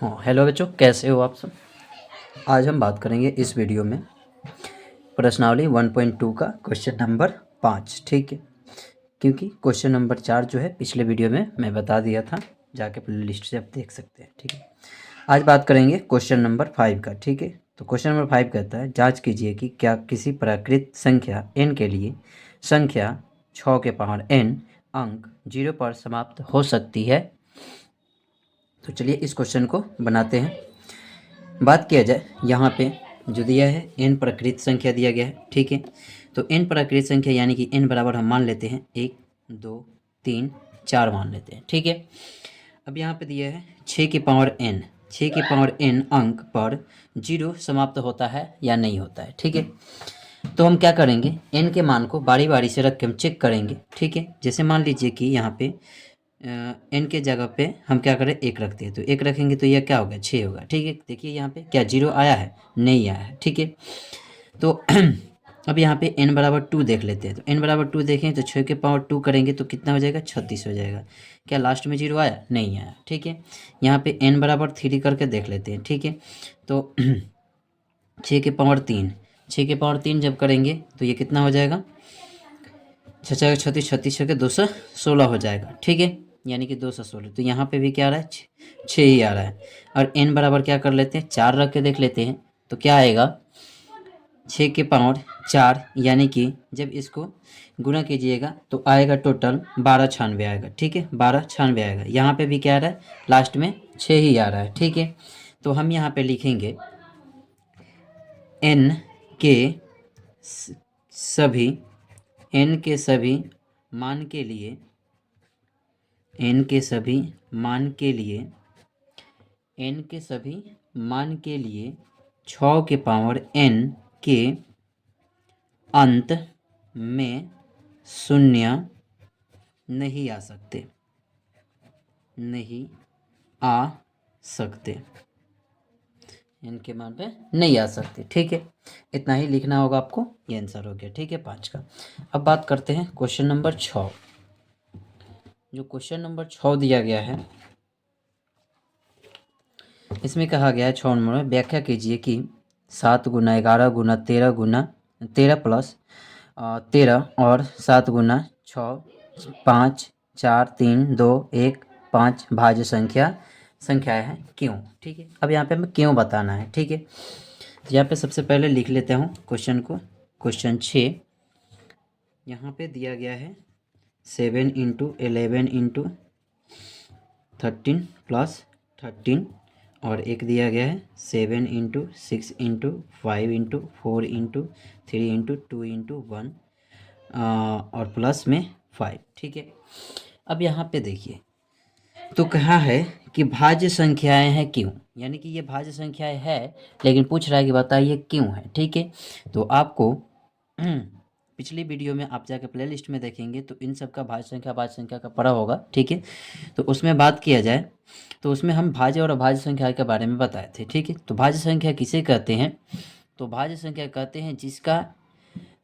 हाँ, हेलो बच्चों, कैसे हो आप सब। आज हम बात करेंगे इस वीडियो में प्रश्नावली 1.2 का क्वेश्चन नंबर 5। ठीक है, क्योंकि क्वेश्चन नंबर 4 जो है पिछले वीडियो में मैं बता दिया था, जाके प्ले लिस्ट से आप देख सकते हैं। ठीक है, आज बात करेंगे क्वेश्चन नंबर 5 का। ठीक है, तो क्वेश्चन नंबर 5 कहता है, जांच कीजिए कि क्या किसी प्राकृत संख्या n के लिए संख्या 6 के पावर n अंक 0 पर समाप्त हो सकती है। तो चलिए इस क्वेश्चन को बनाते हैं। बात किया जाए, यहाँ पे जो दिया है n प्राकृत संख्या दिया गया है। ठीक है, तो n प्राकृत संख्या यानी कि n बराबर हम मान लेते हैं 1 2 3 4 मान लेते हैं। ठीक है, अब यहाँ पे दिया है 6 के पावर n, 6 के पावर n अंक पर 0 समाप्त होता है या नहीं होता है। ठीक है, तो हम क्या करेंगे, n के मान को बारी बारी से रख के हम चेक करेंगे। ठीक है, जैसे मान लीजिए कि यहाँ पे n के जगह पे हम क्या करें, 1 रखते हैं, तो 1 रखेंगे तो यह क्या होगा, 6 होगा। ठीक है, देखिए यहाँ पे क्या 0 आया है, नहीं आया है। ठीक है, तो अब यहाँ पे n बराबर 2 देख लेते हैं, तो n बराबर 2 देखें तो 6 के पावर 2 करेंगे तो कितना हो जाएगा, 36 हो जाएगा। क्या लास्ट में 0 आया, नहीं आया। ठीक है, यहाँ पे n बराबर 3 करके देख लेते हैं। ठीक है, तो 6 के पावर 3, 6 के पावर 3 जब करेंगे तो ये कितना हो जाएगा, 6 36 36 के 216 हो जाएगा। ठीक है, यानी कि 216। तो यहाँ पे भी क्या आ रहा है, 6 ही आ रहा है। और n बराबर क्या कर लेते हैं, 4 रख के देख लेते हैं, तो क्या आएगा, 6 के पावर 4, यानी कि जब इसको गुणा कीजिएगा तो आएगा टोटल 1296 आएगा। ठीक है, 1296 आएगा। यहाँ पे भी क्या आ रहा है, लास्ट में 6 ही आ रहा है। ठीक है, तो हम यहाँ पे लिखेंगे n के सभी n के सभी मान के लिए, n के सभी मान के लिए, n के सभी मान के लिए 6 के पावर n के अंत में शून्य नहीं आ सकते, नहीं आ सकते, n के मान पे नहीं आ सकते। ठीक है, इतना ही लिखना होगा आपको, ये आंसर हो गया। ठीक है, 5 का। अब बात करते हैं क्वेश्चन नंबर 6। जो क्वेश्चन नंबर 6 दिया गया है, इसमें कहा गया है 6 नंबर में, व्याख्या कीजिए कि 7 गुना 11 गुना 13 गुना 13 प्लस 13 और 7 गुना 6 5 4 3 2 1 5 भाज्य संख्याएं हैं क्यों। ठीक है, अब यहाँ पे हमें क्यों बताना है। ठीक है, तो यहाँ पे सबसे पहले लिख लेते हूँ क्वेश्चन को। क्वेश्चन 6 यहाँ पे दिया गया है 7 इंटू 11 इंटू 13 प्लस 13, और एक दिया गया है 7 into 6 into 5 into 4 into 3 into 2 into 1 और प्लस में 5। ठीक है, अब यहाँ पे देखिए, तो कहा है कि भाज्य संख्याएं हैं क्यों, यानी कि ये भाज्य संख्याएं है, लेकिन पूछ रहा है कि बताइए क्यों है। ठीक है, तो आपको पिछली वीडियो में आप जाकर प्ले लिस्ट में देखेंगे तो इन सब का भाज्य संख्या का पढ़ा होगा। ठीक है, तो उसमें बात किया जाए तो उसमें हम भाज्य और अभाज्य संख्या के बारे में बताए थे। ठीक है, तो भाज्य संख्या किसे कहते हैं, तो भाज्य संख्या कहते हैं जिसका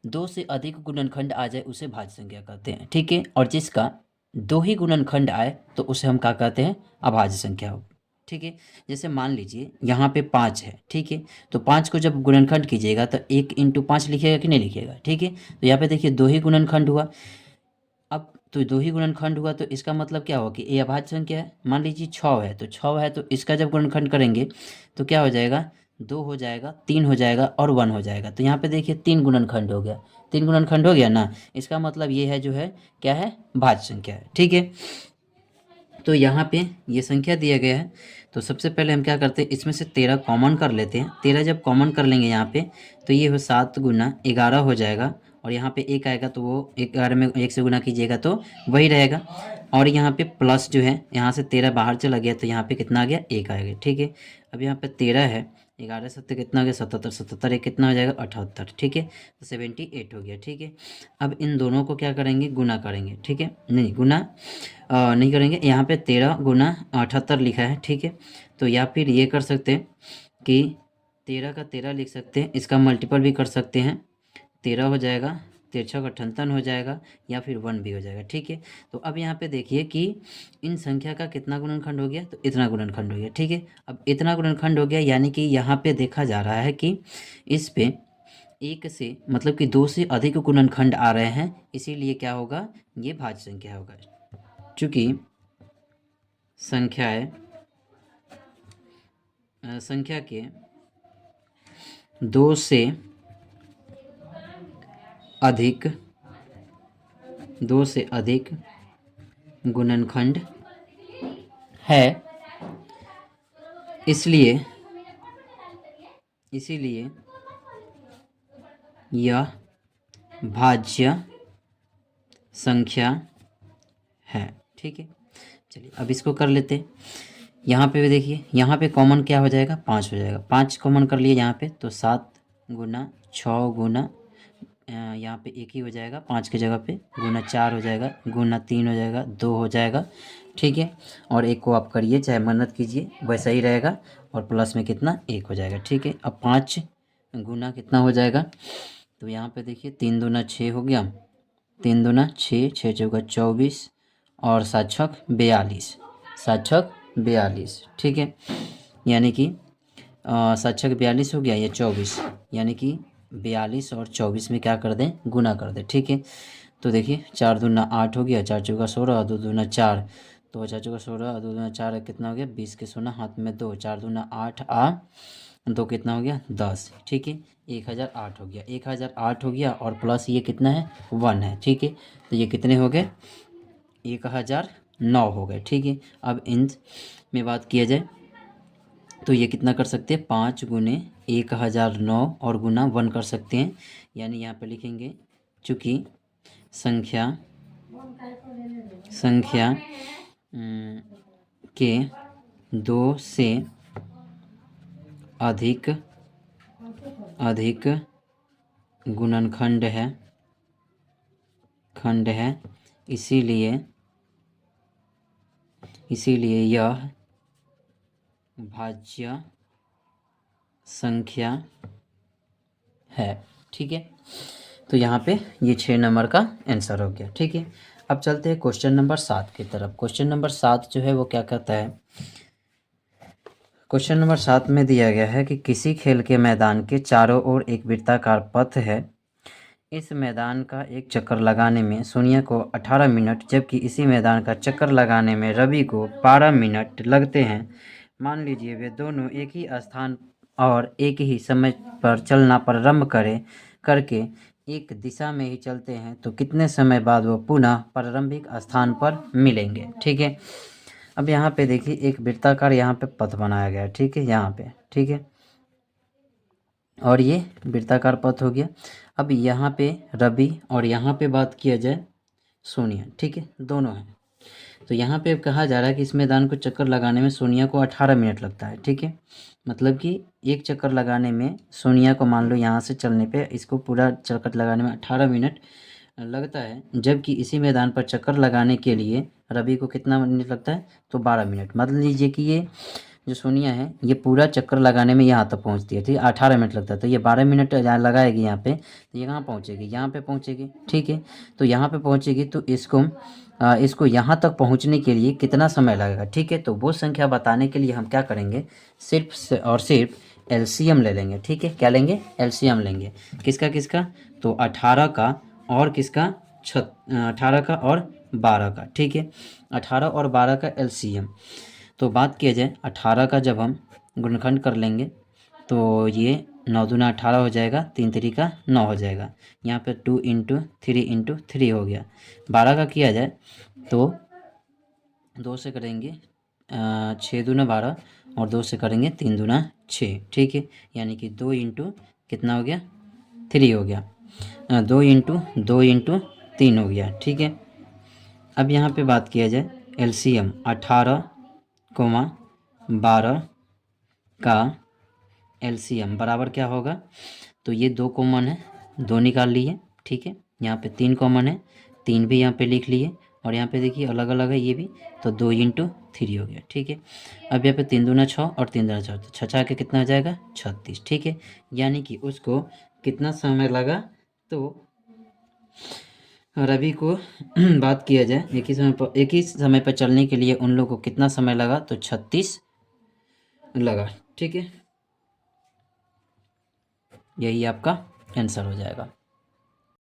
2 से अधिक गुणनखंड आ जाए उसे भाज्य संख्या कहते हैं। ठीक है, और जिसका 2 ही गुणनखंड आए तो उसे हम क्या कहते हैं, अभाज्य संख्या हो। ठीक है, जैसे मान लीजिए यहाँ पे 5 है। ठीक है, तो 5 को जब गुणनखंड कीजिएगा तो 1 इंटू 5 लिखिएगा कि नहीं लिखिएगा। ठीक है, तो यहाँ पे देखिए 2 ही गुणनखंड हुआ। अब तो 2 ही गुणनखंड हुआ तो इसका मतलब क्या हुआ कि ये अभाज्य संख्या है। मान लीजिए 6 है, तो 6 है तो इसका जब गुणनखंड करेंगे तो क्या हो जाएगा, 2 हो जाएगा, 3 हो जाएगा और 1 हो जाएगा। तो यहाँ पे देखिए 3 गुणनखंड हो गया, 3 गुणनखंड हो गया ना, इसका मतलब ये है जो है क्या है, भाज्य संख्या है। ठीक है, तो यहाँ पे ये संख्या दिया गया है, तो सबसे पहले हम क्या करते हैं, इसमें से 13 कॉमन कर लेते हैं। 13 जब कॉमन कर लेंगे यहाँ पे तो ये हो 7 गुना 11 हो जाएगा, और यहाँ पे 1 आएगा तो वो 11 में 1 से गुना कीजिएगा तो वही रहेगा। और यहाँ पे प्लस जो है, यहाँ से 13 बाहर चला गया तो यहाँ पे कितना आ गया, 1 आएगा। ठीक है, अब यहाँ पे 13 है, 11 सत्तर कितना हो गया, 77, 77 एक कितना हो जाएगा, 78। ठीक है, तो 78 हो गया। ठीक है, अब इन दोनों को क्या करेंगे, गुना करेंगे। ठीक है, नहीं गुना नहीं करेंगे, यहाँ पे 13 गुना 78 लिखा है। ठीक है, तो या फिर ये कर सकते हैं कि 13 का 13 लिख सकते हैं, इसका मल्टीपल भी कर सकते हैं, 13 हो जाएगा तिरछक अठंतन हो जाएगा या फिर 1 भी हो जाएगा। ठीक है, तो अब यहाँ पे देखिए कि इन संख्या का कितना गुणनखंड हो गया, तो इतना गुणनखंड हो गया। ठीक है, अब इतना गुणनखंड हो गया यानी कि यहाँ पे देखा जा रहा है कि इस पे एक से मतलब कि 2 से अधिक गुणनखंड आ रहे हैं, इसीलिए क्या होगा, ये भाज्य संख्या होगा। चूँकि संख्या के 2 से अधिक गुणनखंड है, इसीलिए यह भाज्य संख्या है। ठीक है, चलिए अब इसको कर लेते हैं। यहाँ पे भी देखिए, यहाँ पे कॉमन क्या हो जाएगा, 5 हो जाएगा। 5 कॉमन कर लिए यहाँ पे, तो 7 गुना 6 गुना यहाँ पे 1 ही हो जाएगा 5 की जगह पे, गुना 4 हो जाएगा, गुना 3 हो जाएगा, 2 हो जाएगा। ठीक है, और 1 को आप करिए चाहे मेहनत कीजिए वैसा ही रहेगा, और प्लस में कितना 1 हो जाएगा। ठीक है, अब 5 गुना कितना हो जाएगा, तो यहाँ पे देखिए 3 दूना 6 हो गया, 3 दूना 6, 6 चौका 24 और 7 छक 42, 7 छक 42। ठीक है, यानी कि 7 छक 42 हो गया, ये 24, यानी कि 42 और 24 में क्या कर दें, गुना कर दें। ठीक है, तो देखिए 4 दूना 8 हो गया, 4 चौका 16, 2 दूना 4, तो 4 चौका 16, 2 दूना 4 कितना हो गया, 20 के 16 हाथ में 2, 4 दूना 8 2 कितना हो गया 10। ठीक है, 1008 हो गया, 1008 हो गया, और प्लस ये कितना है 1 है। ठीक है, तो ये कितने हो गए, 1009 हो गए। ठीक है, अब इन में बात किया जाए तो ये कितना कर सकते हैं, 5 गुने 1009 और गुना 1 कर सकते हैं, यानी यहाँ पे लिखेंगे चूँकि संख्या के 2 से अधिक गुणनखंड है, इसीलिए यह भाज्य संख्या है। ठीक है, तो यहाँ पे ये 6 नंबर का आंसर हो गया। ठीक है, अब चलते हैं क्वेश्चन नंबर 7 की तरफ। क्वेश्चन नंबर 7 जो है वो क्या कहता है, क्वेश्चन नंबर 7 में दिया गया है कि किसी खेल के मैदान के चारों ओर एक वृत्ताकार पथ है, इस मैदान का एक चक्कर लगाने में सोनिया को 18 मिनट जबकि इसी मैदान का चक्कर लगाने में रवि को 12 मिनट लगते हैं। मान लीजिए वे दोनों एक ही स्थान और एक ही समय पर चलना प्रारंभ करके एक दिशा में ही चलते हैं, तो कितने समय बाद वो पुनः प्रारंभिक स्थान पर मिलेंगे। ठीक है, अब यहाँ पे देखिए एक वृत्ताकार यहाँ पे पथ बनाया गया है। ठीक है, यहाँ पे, ठीक है, और ये वृत्ताकार पथ हो गया। अब यहाँ पे रवि और यहाँ पे बात किया जाए सोनिया। ठीक है, दोनों हैं, तो यहाँ पे कहा जा रहा है कि इस मैदान को चक्कर लगाने में सोनिया को 18 मिनट लगता है। ठीक है, मतलब कि एक चक्कर लगाने में सोनिया को मान लो यहाँ से चलने पे इसको पूरा चक्कर लगाने में 18 मिनट लगता है, जबकि इसी मैदान पर चक्कर लगाने के लिए रवि को कितना मिनट लगता है, तो 12 मिनट। मान लीजिए कि ये जो सोनिया है ये पूरा चक्कर लगाने में यहाँ तक पहुँचती है, ठीक है, 18 मिनट लगता है, तो ये 12 मिनट लगाएगी यहाँ पे, तो ये कहाँ पहुँचेगी, यहाँ पे पहुँचेगी। ठीक है, तो यहाँ पे पहुँचेगी तो इसको यहाँ तक पहुँचने के लिए कितना समय लगेगा। ठीक है, तो वो संख्या बताने के लिए हम क्या करेंगे, सिर्फ एलसीएम ले लेंगे। ठीक है, क्या लेंगे, एलसीएम लेंगे, किसका, तो 18 का और किसका, 18 का और 12 का। ठीक है, 18 और 12 का एलसीएम, तो बात किया जाए 18 का जब हम गुणनखंड कर लेंगे तो ये 9 दूना 18 हो जाएगा, 3 तरीका 9 हो जाएगा, यहाँ पे 2 इंटू 3 हो गया। 12 का किया जाए तो 2 से करेंगे 6 दूना 12 और 2 से करेंगे 3 दूना 6। ठीक है, यानी कि 2 इंटू कितना हो गया, 3 हो गया, 2 इंटू 3 हो गया। ठीक है, अब यहाँ पे बात किया जाए एलसीएम 18, 12 का एलसीएम बराबर क्या होगा, तो ये 2 कॉमन है, 2 निकाल लिए। ठीक है, यहाँ पे 3 कॉमन है, 3 भी यहाँ पे लिख लिए, और यहाँ पे देखिए अलग अलग है ये भी, तो 2 इंटू 3 हो गया। ठीक है, अब यहाँ पे 3 दूना 6 और 3 दूना 6, तो 6 के कितना हो जाएगा 36। ठीक है, यानी कि उसको कितना समय लगा, तो और अभी को बात किया जाए एक ही समय पर चलने के लिए उन लोगों को कितना समय लगा, तो 36 लगा। ठीक है, यही आपका आंसर हो जाएगा।